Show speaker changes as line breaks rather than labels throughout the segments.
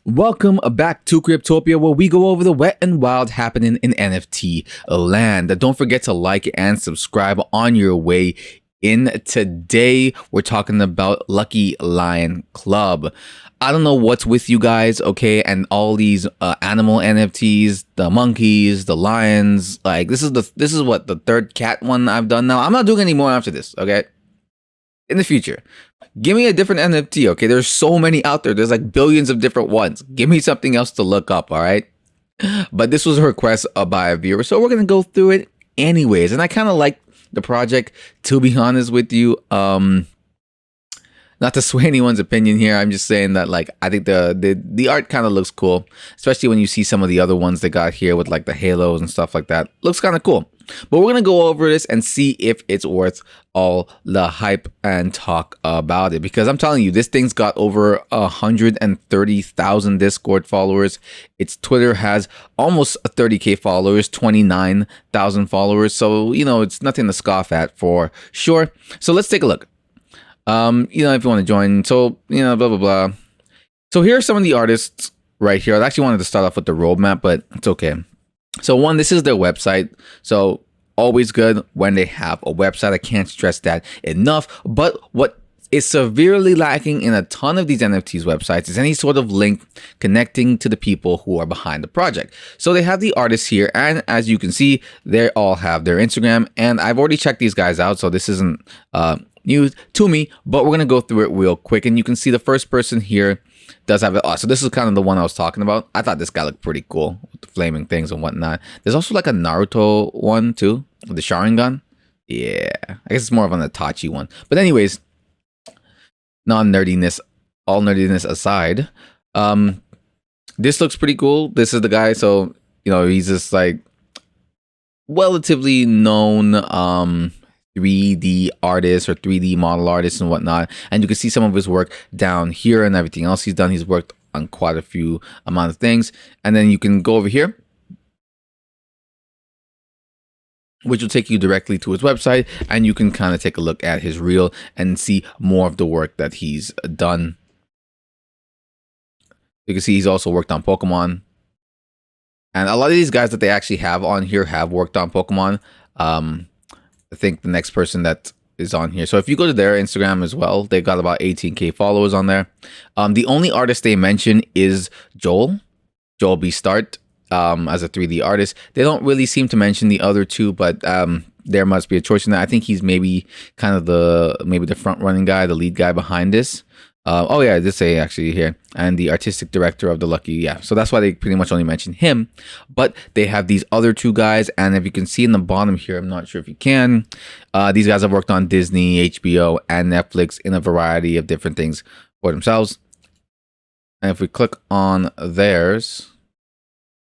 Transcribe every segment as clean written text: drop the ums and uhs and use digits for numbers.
Welcome back to Cryptopia, where we go over the wet and wild happening in NFT land. Don't forget to like and subscribe on your way in. Today, we're talking about Lucky Lion Club. I don't know what's with you guys, okay, and all these animal NFTs, the monkeys, the lions. Like this is what the third cat one I've done now. I'm not doing any more after this, okay? In the future. Give me a different NFT, okay? There's so many out there. There's like billions of different ones. Give me something else to look up, all right? But this was a request by a viewer, so we're going to go through it anyways. And I kind of like the project, to be honest with you. Not to sway anyone's opinion here. I'm just saying that, like, I think the art kind of looks cool, especially when you see some of the other ones they got here with like the halos and stuff like that. Looks kind of cool. But we're gonna go over this and see if it's worth all the hype and talk about it, because I'm telling you, this thing's got over 130,000 Discord followers. Its Twitter has almost 30k followers, 29,000 followers. So you know, it's nothing to scoff at for sure. So let's take a look. If you want to join, so blah blah blah. So here are some of the artists right here. I actually wanted to start off with the roadmap, but it's okay. So one, this is their website. So always good when they have a website. I can't stress that enough. But what is severely lacking in a ton of these NFTs websites is any sort of link connecting to the people who are behind the project. So they have the artists here, and as you can see, they all have their Instagram, and I've already checked these guys out, so this isn't new to me, but we're gonna go through it real quick. And you can see the first person here does have it. So this is kind of the one I was talking about. I thought this guy looked pretty cool with the flaming things and whatnot. There's also like a Naruto one too with the Sharingan. Yeah, I guess it's more of an Itachi one. But anyways, non-nerdiness, all nerdiness aside, this looks pretty cool. This is the guy. So he's just like relatively known 3D artist or 3D model artist and whatnot, and you can see some of his work down here and everything else he's done. He's worked on quite a few amount of things, and then you can go over here, which will take you directly to his website, and you can kind of take a look at his reel and see more of the work that he's done. You can see he's also worked on Pokemon, and a lot of these guys that they actually have on here have worked on Pokemon. I think the next person that is on here. So if you go to their Instagram as well, they've got about 18k followers on there. The only artist they mention is Joel B. Start, as a 3D artist. They don't really seem to mention the other two, but there must be a choice in that. I think he's maybe kind of the front running guy, the lead guy behind this. Oh yeah, this say actually here, and the artistic director of the Lucky, yeah. So that's why they pretty much only mention him, but they have these other two guys, and if you can see in the bottom here, I'm not sure if you can, these guys have worked on Disney, HBO, and Netflix in a variety of different things for themselves. And if we click on theirs,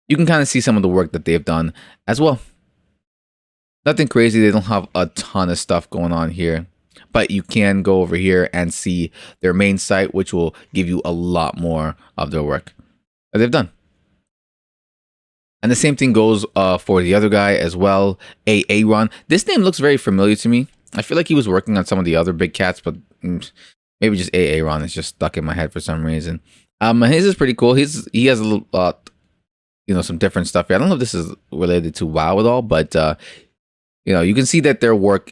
you can kind of see some of the work that they've done as well. Nothing crazy, they don't have a ton of stuff going on here, but you can go over here and see their main site, which will give you a lot more of their work that they've done. And the same thing goes for the other guy as well, Aaron. This name looks very familiar to me. I feel like he was working on some of the other big cats, but maybe just Aaron is just stuck in my head for some reason. His is pretty cool. He has a little, some different stuff here. I don't know if this is related to WoW at all, but you can see that their work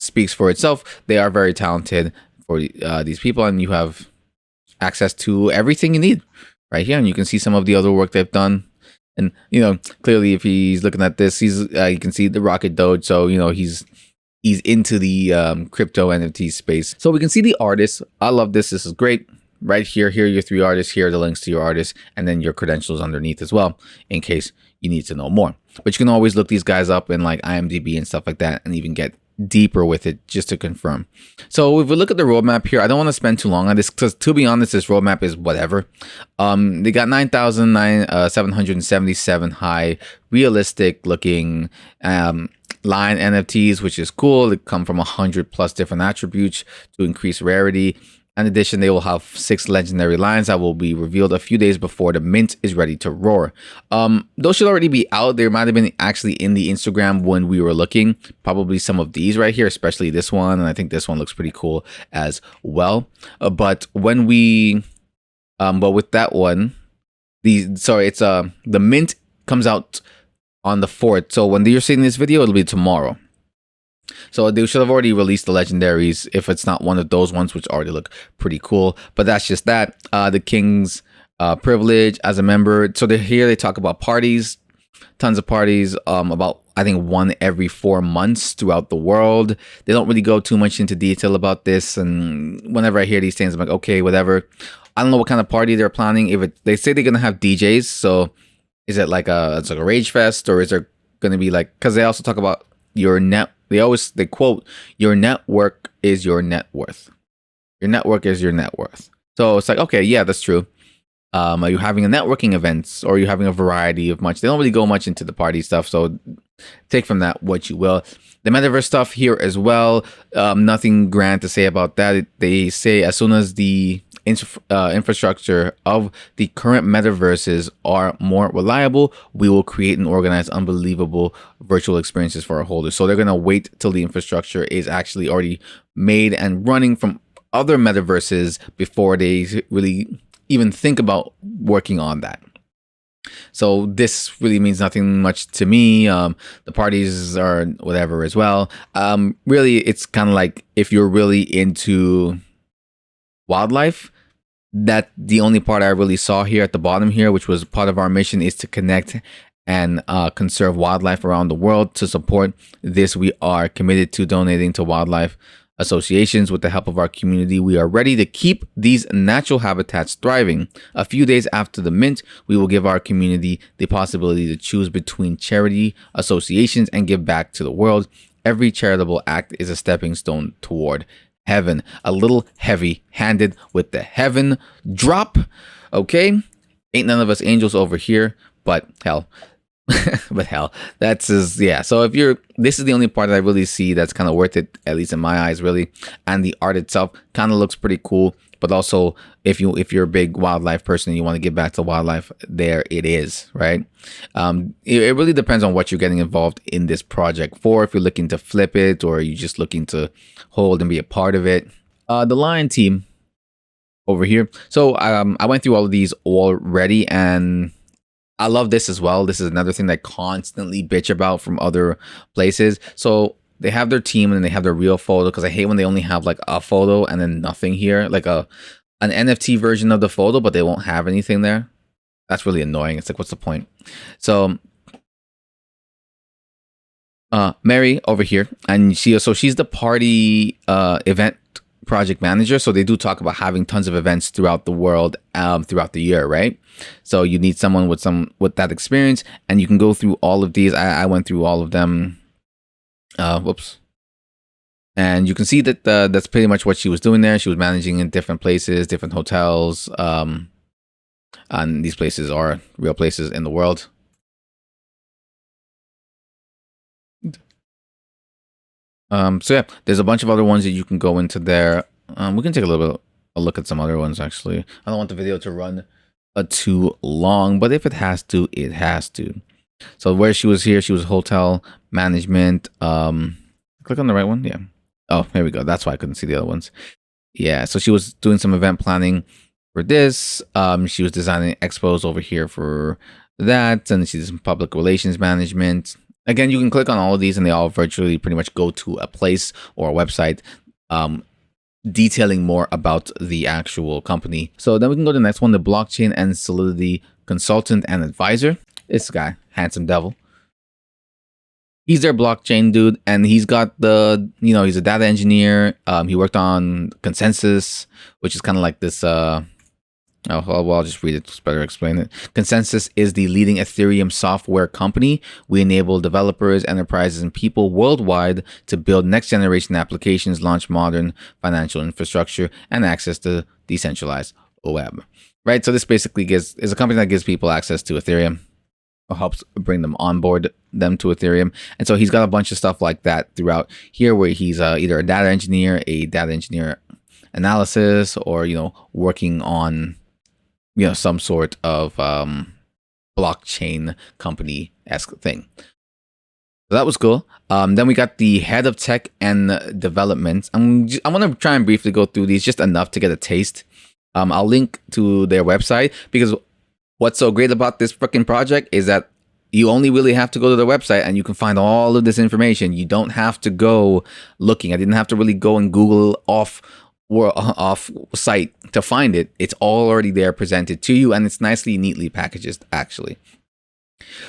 speaks for itself. They are very talented for these people, and you have access to everything you need right here. And you can see some of the other work they've done. And clearly, if he's looking at this, he's you can see the Rocket Doge. So he's into the crypto NFT space. So we can see the artists. I love this. This is great. Right here are your three artists. Here are the links to your artists, and then your credentials underneath as well, in case you need to know more. But you can always look these guys up in like IMDb and stuff like that, and even get deeper with it just to confirm. So if we look at the roadmap here, I don't want to spend too long on this, because to be honest, this roadmap is whatever. They got 9,777 high realistic looking lion NFTs, which is cool. They come from 100+ different attributes to increase rarity. In addition, they will have 6 legendary lions that will be revealed a few days before the mint is ready to roar. Those should already be out. They might have been actually in the Instagram when we were looking. Probably some of these right here, especially this one. And I think this one looks pretty cool as well. But with that one, It's the mint comes out on the 4th. So when you're seeing this video, it'll be tomorrow. So they should have already released the legendaries if it's not one of those ones, which already look pretty cool. But that's just that. The king's privilege as a member. So they talk about parties, tons of parties, about I think one every 4 months throughout the world. They don't really go too much into detail about this, and whenever I hear these things, I'm like, okay, whatever. I don't know what kind of party they're planning. They say they're gonna have DJs, so is it like it's like a rage fest, or is there gonna be like? Because they also talk about your net. They quote, "Your network is your net worth. Your network is your net worth." So it's like, okay, yeah, that's true. Are you having a networking events, or are you having a variety of much? They don't really go much into the party stuff, so take from that what you will. The metaverse stuff here as well. Nothing grand to say about that. They say as soon as the infrastructure of the current metaverses are more reliable, we will create and organize unbelievable virtual experiences for our holders. So they're going to wait till the infrastructure is actually already made and running from other metaverses before they really even think about working on that. So this really means nothing much to me. The parties are whatever as well. Really, it's kind of like if you're really into wildlife, that the only part I really saw here at the bottom here, which was part of our mission, is to connect and conserve wildlife around the world. To support this, we are committed to donating to wildlife associations. With the help of our community, we are ready to keep these natural habitats thriving. A few days after the mint, we will give our community the possibility to choose between charity associations and give back to the world. Every charitable act is a stepping stone toward heaven. A little heavy handed with the heaven drop. Okay, ain't none of us angels over here, but hell. But hell, that's yeah. So this is the only part that I really see that's kind of worth it, at least in my eyes, really. And the art itself kind of looks pretty cool. But also, if you're a big wildlife person and you want to give back to wildlife, there it is, right? It really depends on what you're getting involved in this project for. If you're looking to flip it, or you're just looking to hold and be a part of it. The Lion team over here. So I went through all of these already, and I love this as well. This is another thing that I constantly bitch about from other places. So they have their team and then they have their real photo, because I hate when they only have like a photo and then nothing here, like an NFT version of the photo, but they won't have anything there. That's really annoying. It's like, what's the point? So Mary over here, and she's the party event project manager. So they do talk about having tons of events throughout the world, throughout the year, right? So you need someone with that experience, and you can go through all of these. I went through all of them. Whoops. And you can see that that's pretty much what she was doing there. She was managing in different places, different hotels, and these places are real places in the world. So yeah, there's a bunch of other ones that you can go into there. We can take a look at some other ones, actually. I don't want the video to run too long, but if it has to, it has to. So where she was here, she was hotel management. Click on the right one. Yeah. Oh, here we go. That's why I couldn't see the other ones. Yeah. So she was doing some event planning for this. She was designing expos over here for that. And she did some public relations management. Again, you can click on all of these and they all virtually pretty much go to a place or a website detailing more about the actual company. So then we can go to the next one, the blockchain and solidity consultant and advisor. This guy, handsome devil. He's their blockchain dude, and he's got he's a data engineer. He worked on Consensus, which is kind of like this I'll just read it to better explain it. Consensus is the leading Ethereum software company. We enable developers, enterprises, and people worldwide to build next-generation applications, launch modern financial infrastructure, and access to decentralized web. Right? So this basically is a company that gives people access to Ethereum, or helps bring them on board them to Ethereum. And so he's got a bunch of stuff like that throughout here, where he's either a data engineer analysis, or, working on some sort of blockchain company-esque thing. So that was cool. Then we got the head of tech and development. I'm going to try and briefly go through these, just enough to get a taste. I'll link to their website, because What's so great about this freaking project is that you only really have to go to the website and you can find all of this information. You don't have to go looking. I didn't have to really go and Google off site to find it. It's all already there presented to you, and it's nicely, neatly packaged, actually.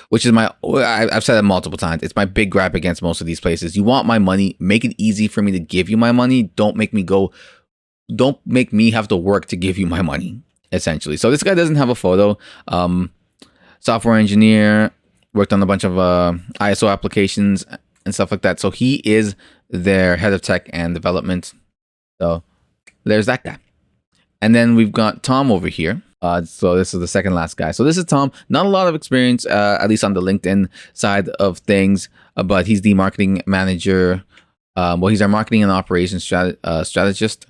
Which is I've said it multiple times. It's my big gripe against most of these places. You want my money, make it easy for me to give you my money. Don't make me have to work to give you my money, essentially. So this guy doesn't have a photo. Software engineer, worked on a bunch of ISO applications and stuff like that. So he is their head of tech and development. So there's that guy. And then we've got Tom over here. So this is the second last guy. So this is Tom. Not a lot of experience, at least on the LinkedIn side of things, but he's the marketing manager. He's our marketing and operations strategist.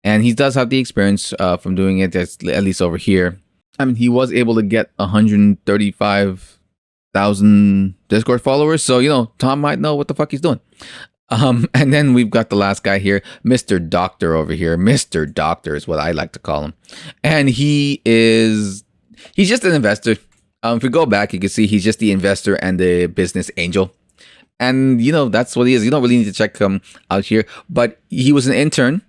And he does have the experience from doing it, at least over here. I mean, he was able to get 135,000 Discord followers. So, Tom might know what the fuck he's doing. And then we've got the last guy here, Mr. Doctor over here. Mr. Doctor is what I like to call him. And he's just an investor. If we go back, you can see he's just the investor and the business angel. And, that's what he is. You don't really need to check him out here. But he was an intern.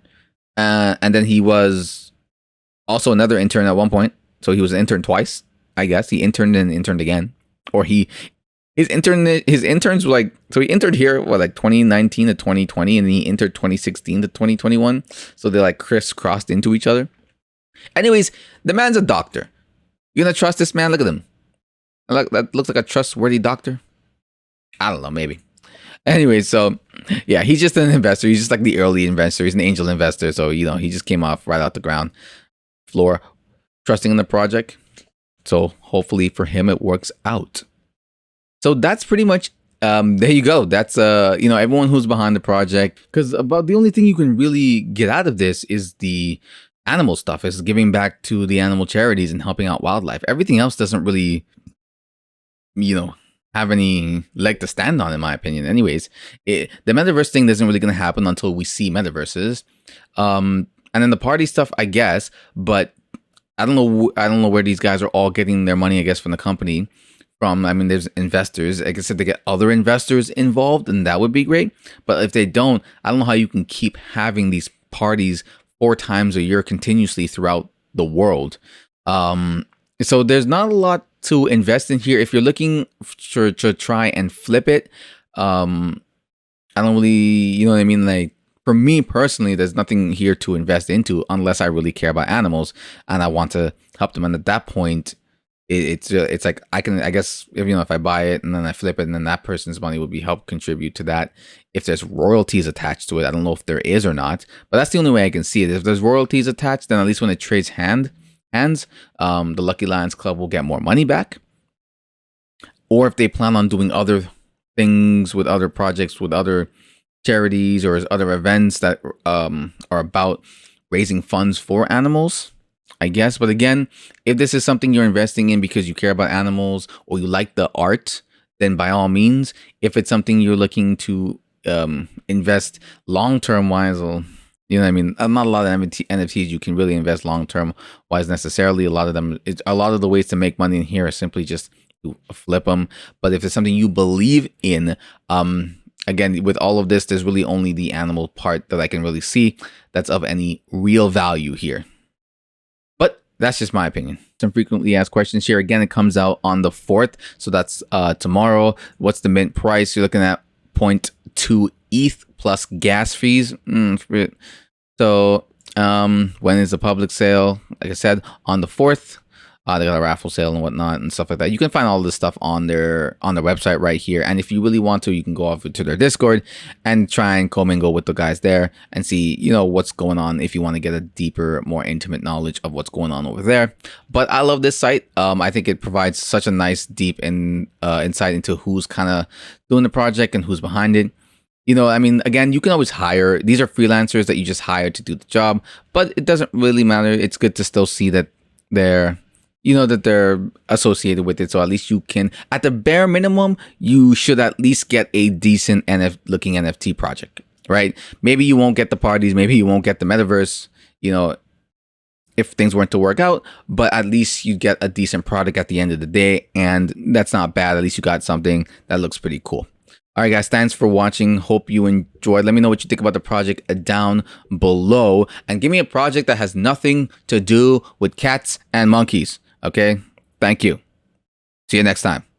And then he was also another intern at one point. So he was an intern twice, I guess. He interned and interned again. Or his interns were he entered here, 2019 to 2020, and he entered 2016 to 2021. So they crisscrossed into each other. Anyways, the man's a doctor. You gonna trust this man? Look at him. That looks like a trustworthy doctor. I don't know, maybe. Anyway, so yeah, he's just an investor. He's just like the early investor. He's an angel investor. So, he just came off right out the ground floor, trusting in the project. So hopefully for him, it works out. So that's pretty much, there you go. That's, everyone who's behind the project. Because about the only thing you can really get out of this is the animal stuff, is giving back to the animal charities and helping out wildlife. Everything else doesn't really, have any leg to stand on, in my opinion. Anyways, the metaverse thing isn't really going to happen until we see metaverses. And then the party stuff, I guess, but I don't know where these guys are all getting their money, I guess, from the company. I mean, there's investors. Like I said, they get other investors involved, and that would be great. But if they don't, I don't know how you can keep having these parties 4 times a year continuously throughout the world. So there's not a lot to invest in here. If you're looking to try and flip it, I don't really, you know what I mean? For me personally, there's nothing here to invest into unless I really care about animals and I want to help them. And at that point, it's like I guess if I buy it and then I flip it, and then that person's money would be help contribute to that. If there's royalties attached to it, I don't know if there is or not, but that's the only way I can see it. If there's royalties attached, then at least when it trades hands, the Lucky Lions Club will get more money back. Or if they plan on doing other things with other projects, with other charities or other events that are about raising funds for animals, I guess. But again, if this is something you're investing in because you care about animals or you like the art, then by all means. If it's something you're looking to invest long-term wise, well, you know what I mean? Not a lot of NFTs you can really invest long-term wise necessarily. A lot of the ways to make money in here are simply just to flip them. But if it's something you believe in, again, with all of this, there's really only the animal part that I can really see that's of any real value here. But that's just my opinion. Some frequently asked questions here. Again, it comes out on the 4th. So that's tomorrow. What's the mint price? You're looking at 0.2 ETH plus gas fees. So when is the public sale? Like I said, on the 4th. They got a raffle sale and whatnot and stuff like that. You can find all this stuff on their website right here. And if you really want to, you can go off to their Discord and try and commingle with the guys there and see, what's going on if you want to get a deeper, more intimate knowledge of what's going on over there. But I love this site. I think it provides such a nice, deep insight into who's kind of doing the project and who's behind it. Again, you can always hire. These are freelancers that you just hire to do the job, but it doesn't really matter. It's good to still see that they're associated with it. So at least you can, at the bare minimum, you should at least get a decent looking NFT project, right? Maybe you won't get the parties. Maybe you won't get the metaverse, if things weren't to work out, but at least you get a decent product at the end of the day, and that's not bad. At least you got something that looks pretty cool. All right, guys, thanks for watching. Hope you enjoyed. Let me know what you think about the project down below, and give me a project that has nothing to do with cats and monkeys. Okay, thank you. See you next time.